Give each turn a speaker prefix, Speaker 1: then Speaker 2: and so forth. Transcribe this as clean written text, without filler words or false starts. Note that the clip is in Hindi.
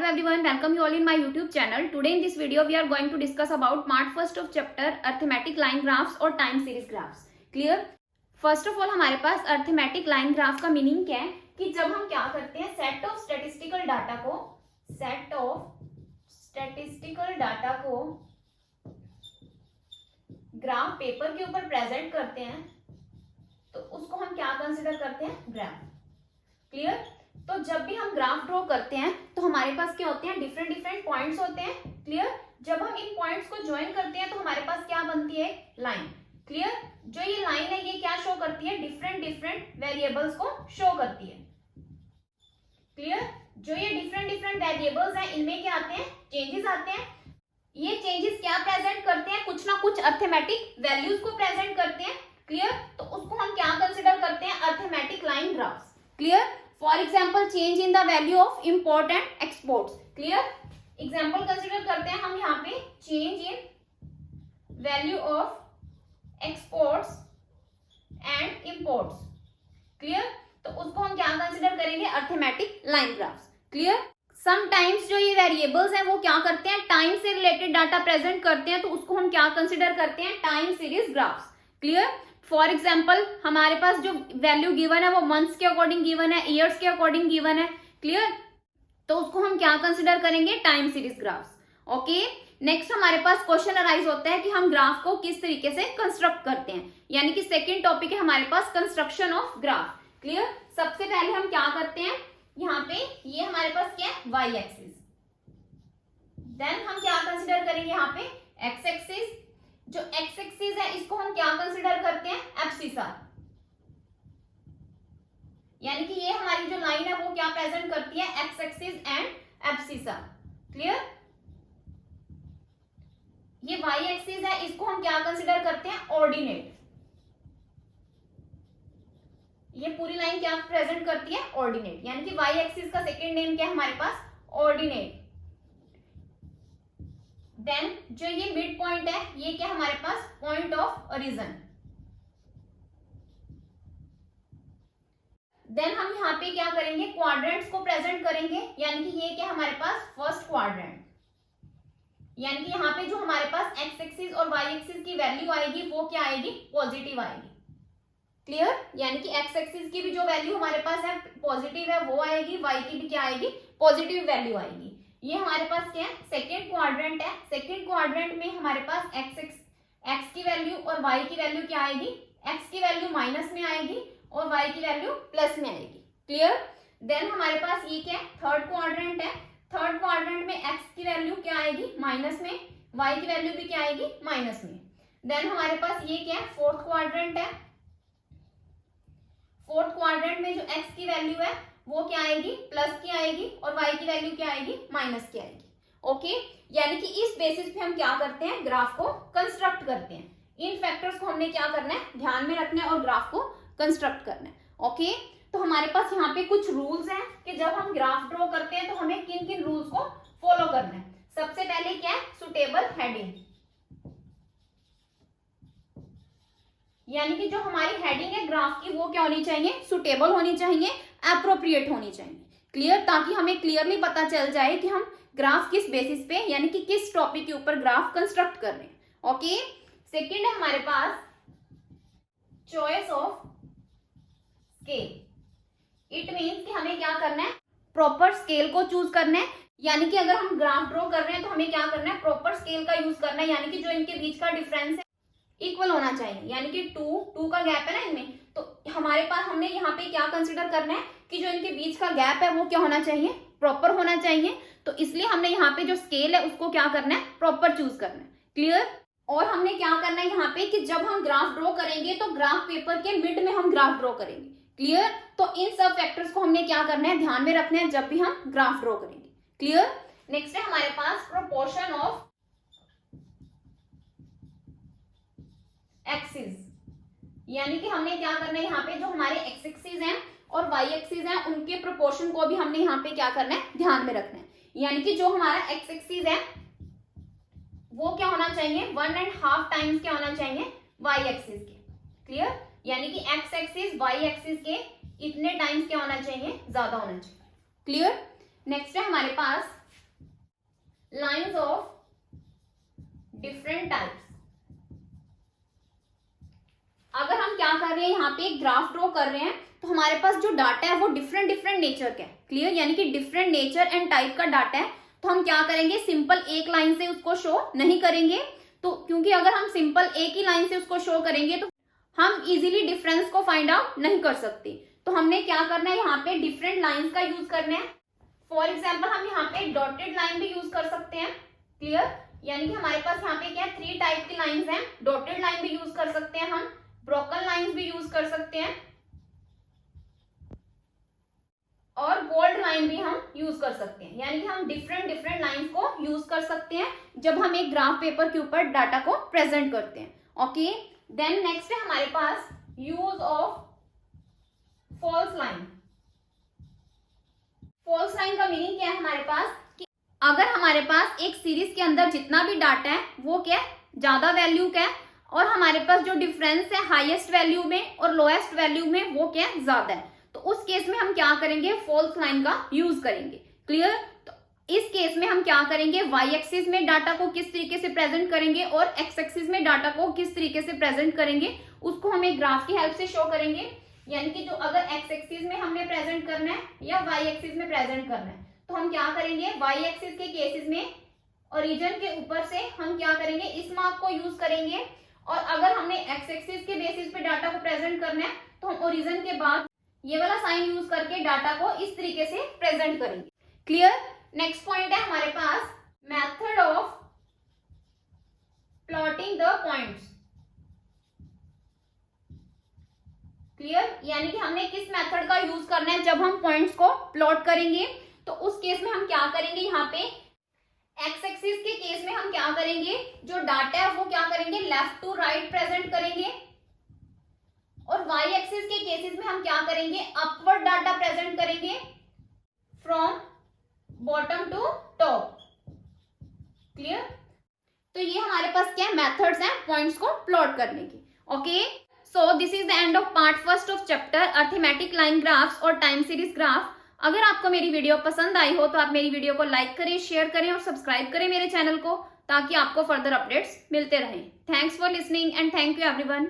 Speaker 1: Hello everyone, welcome you all in my YouTube channel. Today in this video we are going to discuss about part first of chapter arithmetic line graphs और time series graphs. Clear? First of all हमारे पास arithmetic line graph का मीनिंग क्या है कि जब हम क्या करते हैं set of statistical data को ग्राफ पेपर के ऊपर प्रेजेंट करते हैं तो उसको हम क्या कंसिडर करते हैं? ग्राफ. क्लियर? तो जब भी हम ग्राफ ड्रॉ करते हैं तो हमारे पास क्या होते हैं? डिफरेंट पॉइंट्स होते हैं. क्लियर? जब हम इन पॉइंट्स को ज्वाइन करते हैं तो हमारे पास क्या बनती है? लाइन. क्लियर? जो ये लाइन है ये क्या शो करती है? डिफरेंट वेरिएबल्स को शो करती है. क्लियर? जो ये डिफरेंट वेरिएबल्स हैं इनमें क्या आते हैं? चेंजेस आते हैं. ये चेंजेस क्या प्रेजेंट करते हैं? कुछ ना कुछ अर्थमेटिक वैल्यूज को प्रेजेंट करते हैं. क्लियर? तो उसको हम क्या कंसिडर करते हैं? Arithmetic line graphs. Clear? For example change in the value of import and exports. Clear? Example consider करते हैं हम यहाँ पे change in value of exports and imports. Clear? तो उसको हम क्या कंसिडर करेंगे? Arithmetic line graphs. Clear? Sometimes जो ये वेरिएबल्स हैं वो क्या करते हैं? टाइम से रिलेटेड डाटा प्रेजेंट करते हैं तो उसको हम क्या कंसिडर करते हैं? Time series graphs. Clear? For example हमारे पास जो वैल्यू गिवन है वो मंथ्स के अकॉर्डिंग गिवन है, ईयर्स के अकॉर्डिंग गिवन है. क्लियर? तो उसको हम क्या कंसिडर करेंगे? Time series graphs. Okay. Next हमारे पास क्वेश्चन अराइज होता है कि हम ग्राफ को किस तरीके से कंस्ट्रक्ट करते हैं, यानी कि सेकेंड टॉपिक है हमारे पास कंस्ट्रक्शन ऑफ ग्राफ. क्लियर? सबसे पहले हम क्या करते हैं? यहाँ पे ये हमारे पास क्या है? Y axis. देन हम क्या कंसिडर करेंगे? यहाँ पे एक्स एक्सिस. जो एक्स एक्सिस है इसको हम क्या कंसिडर करते हैं? एब्सिसा. यानी कि ये हमारी जो लाइन है वो क्या प्रेजेंट करती है? X axis and abscissa. Clear? ये वाई एक्सिस है इसको हम क्या कंसिडर करते हैं? ऑर्डिनेट. ये पूरी लाइन क्या प्रेजेंट करती है? ऑर्डिनेट. यानी कि वाई एक्सिस का सेकेंड नेम क्या है हमारे पास? ऑर्डिनेट. देन जो ये मिड पॉइंट है ये क्या हमारे पास? Point of origin. देन हम यहाँ पे क्या करेंगे? क्वाड्रेंट्स को प्रेजेंट करेंगे. यानी कि ये क्या हमारे पास? First quadrant. यानी कि यहाँ पे जो हमारे पास एक्स एक्सिस और वाई एक्सिस की वैल्यू आएगी वो क्या आएगी? पॉजिटिव आएगी. क्लियर? यानी कि एक्स एक्सिस की भी जो वैल्यू हमारे पास है पॉजिटिव है वो आएगी, वाई की भी क्या आएगी? पॉजिटिव वैल्यू आएगी. ये हमारे पास क्या है? सेकेंड क्वाड्रेंट है. सेकेंड क्वाड्रेंट में हमारे पास एक्स की वैल्यू और वाई की वैल्यू क्या आएगी? एक्स की वैल्यू माइनस में आएगी और वाई की वैल्यू प्लस में आएगी. क्लियर? देन हमारे पास ये क्या है? थर्ड क्वाड्रेंट है. थर्ड क्वाड्रेंट में एक्स की वैल्यू क्या आएगी? माइनस में. वाई की वैल्यू भी क्या आएगी? माइनस में. देन हमारे पास ये क्या है? फोर्थ क्वाड्रेंट है. फोर्थ क्वाड्रेंट में जो एक्स की वैल्यू है वो क्या आएगी? प्लस की आएगी और वाई की वैल्यू क्या आएगी? माइनस की आएगी. ओके. यानी कि इस बेसिस पे हम क्या करते हैं? ग्राफ को कंस्ट्रक्ट करते हैं. इन फैक्टर्स को हमने क्या करना है? ध्यान में रखना है और ग्राफ को कंस्ट्रक्ट करना है. ओके. तो हमारे पास यहाँ पे कुछ रूल्स हैं कि जब हम ग्राफ ड्रॉ करते हैं तो हमें किन किन रूल्स को फॉलो करना है. सबसे पहले क्या है? Suitable heading. यानी कि जो हमारी हेडिंग है ग्राफ की वो क्या होनी चाहिए? सुटेबल होनी चाहिए, एप्रोप्रिएट होनी चाहिए. क्लियर? ताकि हमें क्लियरली पता चल जाए कि हम ग्राफ किस बेसिस पे यानी कि किस टॉपिक के ऊपर ग्राफ कंस्ट्रक्ट कर रहे हैं. ओके. सेकंड है हमारे पास choice of scale. It means कि हमें क्या करना है? प्रॉपर स्केल को चूज करना है. यानी कि अगर हम ग्राफ ड्रॉ कर रहे हैं तो हमें क्या करना है? प्रॉपर स्केल का यूज करना है. यानी कि जो इनके बीच का डिफरेंस है इक्वल होना चाहिए. यानी कि टू का गैप है ना इनमें, तो हमारे पास हमने यहाँ पे क्या कंसिडर करना है कि जो इनके बीच का गैप है वो क्या होना चाहिए? प्रॉपर होना चाहिए. तो इसलिए हमने यहाँ पे जो स्केल है उसको क्या करना है? प्रॉपर चूज करना है. क्लियर? और हमने क्या करना है यहाँ पे कि जब हम ग्राफ ड्रॉ करेंगे तो ग्राफ पेपर के मिड में हम ग्राफ ड्रॉ करेंगे. क्लियर? तो इन सब फैक्टर्स को हमने क्या करना है? ध्यान में रखना है जब भी हम ग्राफ ड्रॉ करेंगे. क्लियर? नेक्स्ट है हमारे पास प्रोपोर्शन ऑफ एक्सिस. यानी कि हमने क्या करना है? यहाँ पे जो हमारे एक्स एक्सिस हैं और वाई एक्सिस हैं उनके प्रोपोर्शन को भी हमने यहाँ पे क्या करना है? ध्यान में रखना है. यानी कि जो हमारा एक्स एक्सिस है वो क्या होना चाहिए? 1.5 टाइम्स क्या होना चाहिए? वाई एक्सिस के. क्लियर? यानी कि एक्स एक्सिस वाई एक्सिस के इतने टाइम्स क्या होना चाहिए? ज्यादा होना चाहिए. क्लियर? नेक्स्ट है हमारे पास लाइंस ऑफ डिफरेंट टाइप्स। अगर हम क्या कर रहे हैं, यहाँ पे एक ग्राफ ड्रॉ कर रहे हैं, तो हमारे पास जो डाटा है वो डिफरेंट डिफरेंट नेचर का है। क्लियर, यानी कि डिफरेंट नेचर एंड टाइप का डाटा है। तो हम क्या करेंगे, सिंपल एक लाइन से उसको शो नहीं करेंगे। तो क्योंकि अगर हम सिंपल एक ही लाइन से उसको शो करेंगे तो हम इजीली डिफरेंस को फाइंड आउट नहीं कर सकते। तो हमने क्या करना है, यहाँ पे डिफरेंट लाइंस का यूज करना है। फॉर एग्जाम्पल हम यहाँ पे डॉटेड लाइन भी यूज कर सकते हैं। क्लियर, यानी कि हमारे पास यहाँ पे क्या है, 3 टाइप की लाइंस हैं। डॉटेड लाइन भी यूज कर सकते हैं हम, ब्रोकन लाइंस भी यूज कर सकते हैं, और बोल्ड लाइन भी हम यूज कर सकते हैं। यानी कि हम डिफरेंट डिफरेंट लाइंस को यूज कर सकते हैं जब हम एक ग्राफ पेपर के ऊपर डाटा को प्रेजेंट करते हैं। ओके, देन नेक्स्ट है हमारे पास use of false line. False line का मीनिंग क्या है हमारे पास, कि अगर हमारे पास एक सीरीज के अंदर जितना भी डाटा है वो क्या है, ज्यादा वैल्यू का है, और हमारे पास जो डिफरेंस है हाईएस्ट वैल्यू में और लोएस्ट वैल्यू में वो क्या है, ज्यादा है। तो उस केस में हम क्या करेंगे, फॉल्स लाइन का यूज करेंगे। क्लियर, तो इस केस में हम क्या करेंगे, वाई एक्सिस में डाटा को किस तरीके से प्रेजेंट करेंगे और एक्स एक्सिस में डाटा को किस तरीके से प्रेजेंट करेंगे, उसको हम एक ग्राफ की हेल्प से शो करेंगे। यानी कि जो अगर एक्स एक्सिस में हमने प्रेजेंट करना है या वाई एक्सिस में प्रेजेंट करना है, तो हम क्या करेंगे, वाई एक्सिस के केसेस में ओरिजिन के ऊपर से हम क्या करेंगे, इस मार्क को यूज करेंगे, और अगर हमने एक्स एक्सिस के बेसिस पे डाटा को प्रेजेंट करना है तो हम ओरिजिन के बाद ये वाला साइन यूज करके डाटा को इस तरीके से प्रेजेंट करेंगे। क्लियर, नेक्स्ट पॉइंट है हमारे पास method of plotting the points. Clear, यानी कि हमने किस मेथड का यूज करना है जब हम पॉइंट्स को प्लॉट करेंगे। तो उस केस में हम क्या करेंगे, यहाँ पे एक्स एक्सिस के केस में हम क्या करेंगे, जो डाटा है वो क्या करेंगे, लेफ्ट टू राइट प्रेजेंट करेंगे, और वाई एक्सिस के केसेस में हम क्या करेंगे, अपवर्ड डाटा प्रेजेंट करेंगे from bottom to top. Clear, तो ये हमारे पास क्या मेथड्स हैं पॉइंट्स को प्लॉट करने की। Okay, so this is the end of part first of chapter arithmetic line graphs और टाइम सीरीज ग्राफ। अगर आपको मेरी वीडियो पसंद आई हो तो आप मेरी वीडियो को लाइक करें, शेयर करें और सब्सक्राइब करें मेरे चैनल को, ताकि आपको फर्दर अपडेट्स मिलते रहें। Thanks for listening and thank you everyone.